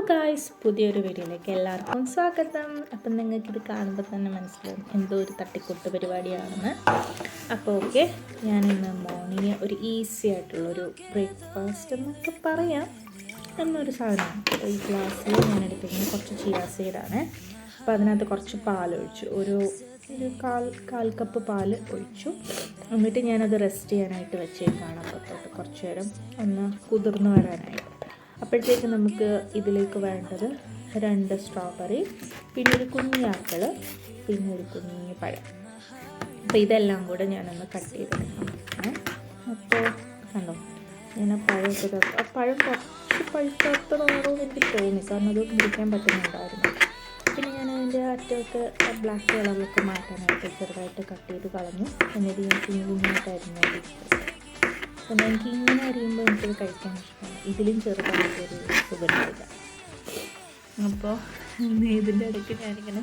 Guys, പുതിയൊരു വീഡിയോയിലേക്ക് എല്ലാവർക്കും സ്വാഗതം. അപ്പം നിങ്ങൾക്കിത് കാണുമ്പോൾ തന്നെ മനസ്സിലാവും എന്തോ ഒരു തട്ടിക്കൂട്ട് പരിപാടിയാണെന്ന്. അപ്പോൾ ഓക്കെ, ഞാനിന്ന് മോർണിംഗ് ഒരു ഈസി ആയിട്ടുള്ളൊരു ബ്രേക്ക്ഫാസ്റ്റ് എന്നൊക്കെ പറയാം എന്നൊരു സാധനമാണ്. ഈ ഗ്ലാസ്സിൽ ഞാൻ എടുത്തിരിക്കുന്നത് കുറച്ച് ചിയ സീഡാണ്. അപ്പോൾ അതിനകത്ത് കുറച്ച് പാലൊഴിച്ചു, ഒരു കാൽ കപ്പ് പാൽ ഒഴിച്ചു. എന്നിട്ട് ഞാനത് റെസ്റ്റ് ചെയ്യാനായിട്ട് വെച്ചേക്കാണ്. അപ്പത്തോട്ട് കുറച്ച് നേരം ഒന്ന് കുതിർന്ന് വരാനായിട്ട്. അപ്പോഴത്തേക്ക് നമുക്ക് ഇതിലേക്ക് വേണ്ടത് 2 സ്ട്രോബെറി, പിന്നെ ഒരു കുഞ്ഞി ആപ്പിൾ, പിന്നെ ഒരു കുഞ്ഞി പഴം. അപ്പോൾ ഇതെല്ലാം കൂടെ ഞാനൊന്ന് കട്ട് ചെയ്തെടുക്കാം. അപ്പോൾ കണ്ടോ, ഞാൻ ആ പഴം കുറച്ച് പഴുത്തതാണോ എന്ന് എനിക്ക് തോന്നി, കാരണം അത് മുറിക്കാൻ പറ്റുന്നുണ്ടായിരുന്നു. പിന്നെ ഞാൻ അതിൻ്റെ അറ്റമൊക്കെ ബ്ലാക്ക് കളറിലൊക്കെ മാറ്റാനായിട്ട് ചെറുതായിട്ട് കട്ട് ചെയ്ത് കളഞ്ഞു. എന്നിട്ട് ഞാൻ കുഞ്ഞായിട്ടായിരുന്നു ഇഷ്ടപ്പെട്ടത്. അപ്പം എനിക്ക് ഇങ്ങനെ അറിയുമ്പോൾ എനിക്കത് കഴിക്കാൻ ഇഷ്ടമാണ്. ഇതിലും ചെറുതായിട്ടൊരു സുഖമില്ല. അപ്പോൾ ഇതിൻ്റെ ഇടയ്ക്ക് ഞാനിങ്ങനെ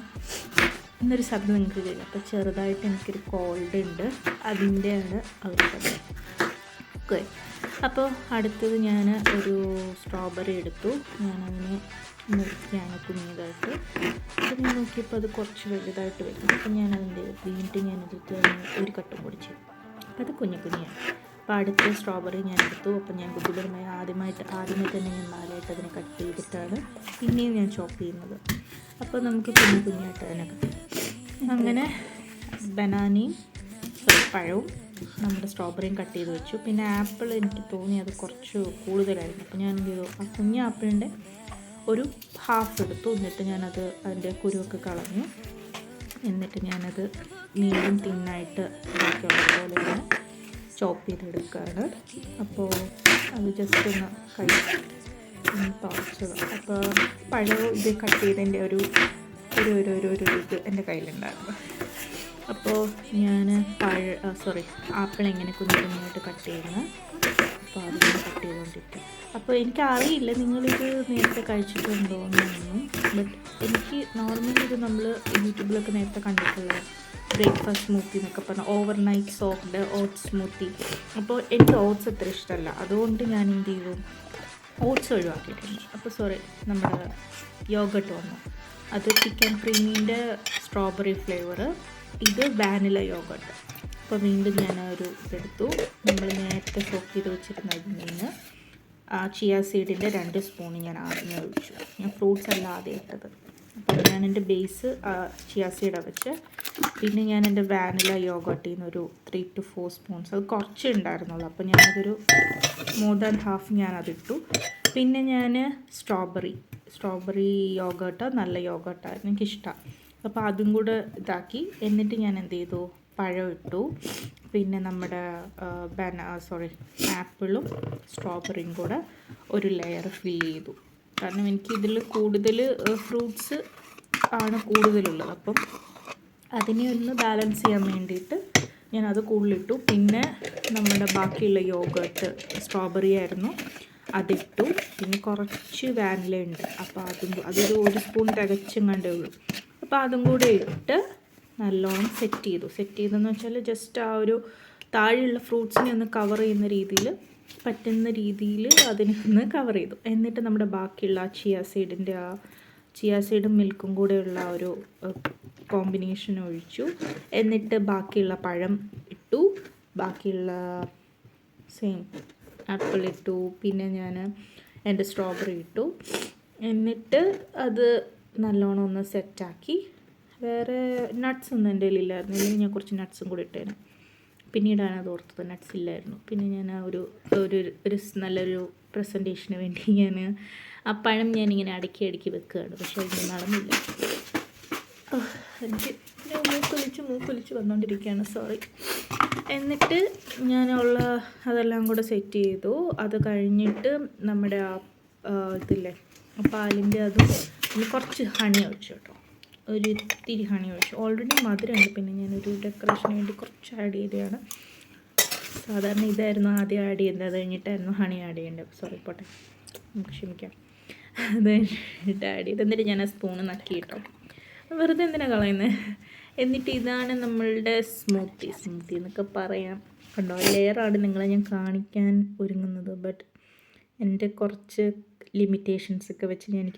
ഇന്നൊരു ശബ്ദം നിങ്ങൾക്ക് കേൾക്കും. അപ്പോൾ ചെറുതായിട്ട് എനിക്കൊരു കോൾഡ് ഉണ്ട്, അതിൻ്റെയാണ് അവർ ശബ്ദം. ഓക്കെ, അപ്പോൾ അടുത്തത് ഞാൻ ഒരു സ്ട്രോബെറി എടുത്തു. ഞാനതിനെ മുറിക്കുകയാണ് കുഞ്ഞതായിട്ട്. അപ്പോൾ ഞാൻ നോക്കിയപ്പോൾ അത് കുറച്ച് വലുതായിട്ട് വരും. അപ്പോൾ ഞാനതിൻ്റെ വീണ്ടും ഞാനതിട്ട് ഒരു കട്ടും കൂടി ചെയ്തു. അപ്പോൾ അത് കുഞ്ഞാണ്. അപ്പോൾ അടുത്ത സ്ട്രോബെറി ഞാൻ എടുത്തു. അപ്പോൾ ഞാൻ ബുദ്ധിപരമായി ആദ്യമേ തന്നെ ഞാൻ 4ആയിട്ട് അതിനെ കട്ട് ചെയ്തിട്ടാണ് പിന്നെയും ഞാൻ ചോപ്പ് ചെയ്യുന്നത്. അപ്പോൾ നമുക്ക് കുഞ്ഞായിട്ട് അതിനെ കട്ട് ചെയ്യും. അങ്ങനെ ബനാനയും പഴവും നമ്മുടെ സ്ട്രോബെറിയും കട്ട് ചെയ്ത് വെച്ചു. പിന്നെ ആപ്പിൾ എനിക്ക് തോന്നി അത് കുറച്ച് കൂടുതലായിരുന്നു. അപ്പോൾ ഞാൻ എന്ത് ചെയ്തു, ആ കുഞ്ഞ ആപ്പിളിൻ്റെ ഒരു ഹാഫ് എടുത്തു. എന്നിട്ട് ഞാനത് അതിൻ്റെ കുരുവൊക്കെ കളഞ്ഞു. എന്നിട്ട് ഞാനത് നീളം തിന്നായിട്ട് ബാക്കിയുള്ളത് പോലെ തന്നെ ചോപ്പ് ചെയ്തെടുക്കുകയാണ്. അപ്പോൾ അത് ജസ്റ്റ് ഒന്ന് തുറച്ചത്. അപ്പോൾ പഴവും ഇത് കട്ട് ചെയ്തതിൻ്റെ ഒരു ഇത് എൻ്റെ കയ്യിലുണ്ടായിരുന്നു. അപ്പോൾ ഞാൻ ആപ്പിൾ എങ്ങനെ കുഞ്ഞായിട്ട് കട്ട് ചെയ്യുന്നത്, അപ്പോൾ അതിങ്ങനെ കട്ട് ചെയ്തുകൊണ്ടിരിക്കും. അപ്പോൾ എനിക്കറിയില്ല നിങ്ങളിത് നേരത്തെ കഴിച്ചിട്ടുണ്ടോ എന്നൊന്നും, ബട്ട് എനിക്ക് നോർമലി ഇത് നമ്മൾ യൂട്യൂബിലൊക്കെ നേരത്തെ കണ്ടിട്ടുള്ള ബ്രേക്ക്ഫാസ്റ്റ് സ്മൂത്തി എന്നൊക്കെ പറഞ്ഞാൽ ഓവർനൈറ്റ് സോക്ക്ഡ് ഓട്സ് സ്മൂത്തി. അപ്പോൾ എനിക്ക് ഓട്സ് അത്ര ഇഷ്ടമല്ല, അതുകൊണ്ട് ഞാൻ എന്ത് ചെയ്തു, ഓട്സ് ഒഴിവാക്കിയിട്ടുണ്ട്. അപ്പോൾ നമ്മുടെ യോഗട്ട് വന്നു, അത് ചിക്കൻ ക്രീമിൻ്റെ സ്ട്രോബെറി ഫ്ലേവർ, ഇത് വാനില യോഗട്ട്. അപ്പോൾ വീണ്ടും ഞാൻ ഒരു ഇതെടുത്തു. നമ്മൾ നേരത്തെ സോക്ക് ചെയ്ത് വെച്ചിരുന്നതിൽ നിന്ന് ചിയ സീഡിൻ്റെ 2 സ്പൂൺ ഞാൻ ആദ്യമേ ഒഴിച്ചു. ഞാൻ ഫ്രൂട്ട്സ് അല്ല ആദ്യം ഇട്ടത്. അപ്പോൾ ഞാൻ എൻ്റെ ബേസ് ചിയ സീഡാണ് വെച്ച്. പിന്നെ ഞാൻ എൻ്റെ വാനില യോഗട്ടിൽ നിന്നൊരു 3 to 4 സ്പൂൺസ്, അത് കുറച്ച് ഉണ്ടായിരുന്നുള്ളൂ. അപ്പോൾ ഞാനതൊരു മോർ ദാൻ ഹാഫ് ഞാനതിട്ടു. പിന്നെ ഞാൻ സ്ട്രോബെറി യോഗട്ട് നല്ല യോഗട്ടായിരുന്നു, എനിക്കിഷ്ടമാണ്. അപ്പോൾ അതും കൂടെ ഇതാക്കി. എന്നിട്ട് ഞാൻ എന്ത് ചെയ്തു, പഴം ഇട്ടു. പിന്നെ നമ്മുടെ ആപ്പിളും സ്ട്രോബെറിയും കൂടെ ഒരു ലെയർ ഫില്ല് ചെയ്തു. കാരണം എനിക്ക് ഇതിൽ കൂടുതൽ ഫ്രൂട്ട്സ് ആണ് കൂടുതലുള്ളത്. അപ്പം അതിനെ ഒന്ന് ബാലൻസ് ചെയ്യാൻ വേണ്ടിയിട്ട് ഞാനത് കൂടുതലിട്ടു. പിന്നെ നമ്മുടെ ബാക്കിയുള്ള യോഗട്ട് സ്ട്രോബെറി ആയിരുന്നു, അതിട്ടു. പിന്നെ കുറച്ച് വാനില ഉണ്ട്, അപ്പോൾ അതൊരു 1 സ്പൂൺ തികച്ചും കണ്ടേ ഉള്ളൂ. അപ്പോൾ അതും കൂടെ ഇട്ട് നല്ലോണം സെറ്റ് ചെയ്തെന്ന് വെച്ചാൽ ജസ്റ്റ് ആ ഒരു താഴെയുള്ള ഫ്രൂട്ട്സിനെ ഒന്ന് കവർ ചെയ്യുന്ന രീതിയിൽ, പറ്റുന്ന രീതിയിൽ അതിനെ ഒന്ന് കവർ ചെയ്തു. എന്നിട്ട് നമ്മുടെ ബാക്കിയുള്ള ചിയ സീഡും മിൽക്കും കൂടെയുള്ള ഒരു കോമ്പിനേഷൻ ഒഴിച്ചു. എന്നിട്ട് ബാക്കിയുള്ള പഴം ഇട്ടു, ബാക്കിയുള്ള സെയിം ആപ്പിൾ ഇട്ടു. പിന്നെ ഞാൻ എൻ്റെ സ്ട്രോബെറി ഇട്ടു. എന്നിട്ട് അത് നല്ലോണം ഒന്ന് സെറ്റാക്കി. വേറെ നട്ട്സ് ഒന്നും എൻ്റെ കയ്യിലില്ലായിരുന്നു, ഇല്ലെങ്കിൽ ഞാൻ കുറച്ച് നട്ട്സും കൂടി ഇട്ടേനെ. പിന്നീടാണ് അത് ഓർത്തത്, നട്ട്സ് ഇല്ലായിരുന്നു. പിന്നെ ഞാൻ ഒരു നല്ലൊരു പ്രസൻറ്റേഷന് വേണ്ടി ഞാൻ ആ പഴം ഞാനിങ്ങനെ അടുക്കി വെക്കുകയാണ്. പക്ഷേ അതിന് നടന്നില്ല. എനിക്ക് മൂക്കൊലിച്ച് വന്നുകൊണ്ടിരിക്കുകയാണ്, സോറി. എന്നിട്ട് ഞാനുള്ള അതെല്ലാം കൂടെ സെറ്റ് ചെയ്തു. അത് കഴിഞ്ഞിട്ട് നമ്മുടെ ഇതില്ലേ പാലിൻ്റെ അതും പിന്നെ കുറച്ച് ഹണി ഒഴിച്ചു കേട്ടോ, ഒരു ഇത്തിരി ഹണി ഒഴിച്ചു. ഓൾറെഡി മധുരമുണ്ട്, പിന്നെ ഞാനൊരു ഡെക്കറേഷന് വേണ്ടി കുറച്ച് ആഡ് ചെയ്തതാണ്. സാധാരണ ഇതായിരുന്നു ആദ്യം ആഡ് ചെയ്യുന്നത്, അത് കഴിഞ്ഞിട്ടായിരുന്നു ഹണി ആഡ് ചെയ്യേണ്ടത്. സോറി, പോട്ടെ, നമുക്ക് ക്ഷമിക്കാം. അത് കഴിഞ്ഞിട്ട് ആഡ് ചെയ്ത് എന്നിട്ട് ഞാൻ ആ സ്പൂണ് നക്കി കേട്ടോ, വെറുതെ എന്തിനാണ് കളയുന്നത്. എന്നിട്ട് ഇതാണ് നമ്മളുടെ സ്മൂത്തി എന്നൊക്കെ പറയാം. കണ്ടോ, ലെയറാണ് നിങ്ങളെ ഞാൻ കാണിക്കാൻ ഒരുങ്ങുന്നത്. ബട്ട് എൻ്റെ കുറച്ച് ലിമിറ്റേഷൻസൊക്കെ വെച്ച് എനിക്ക്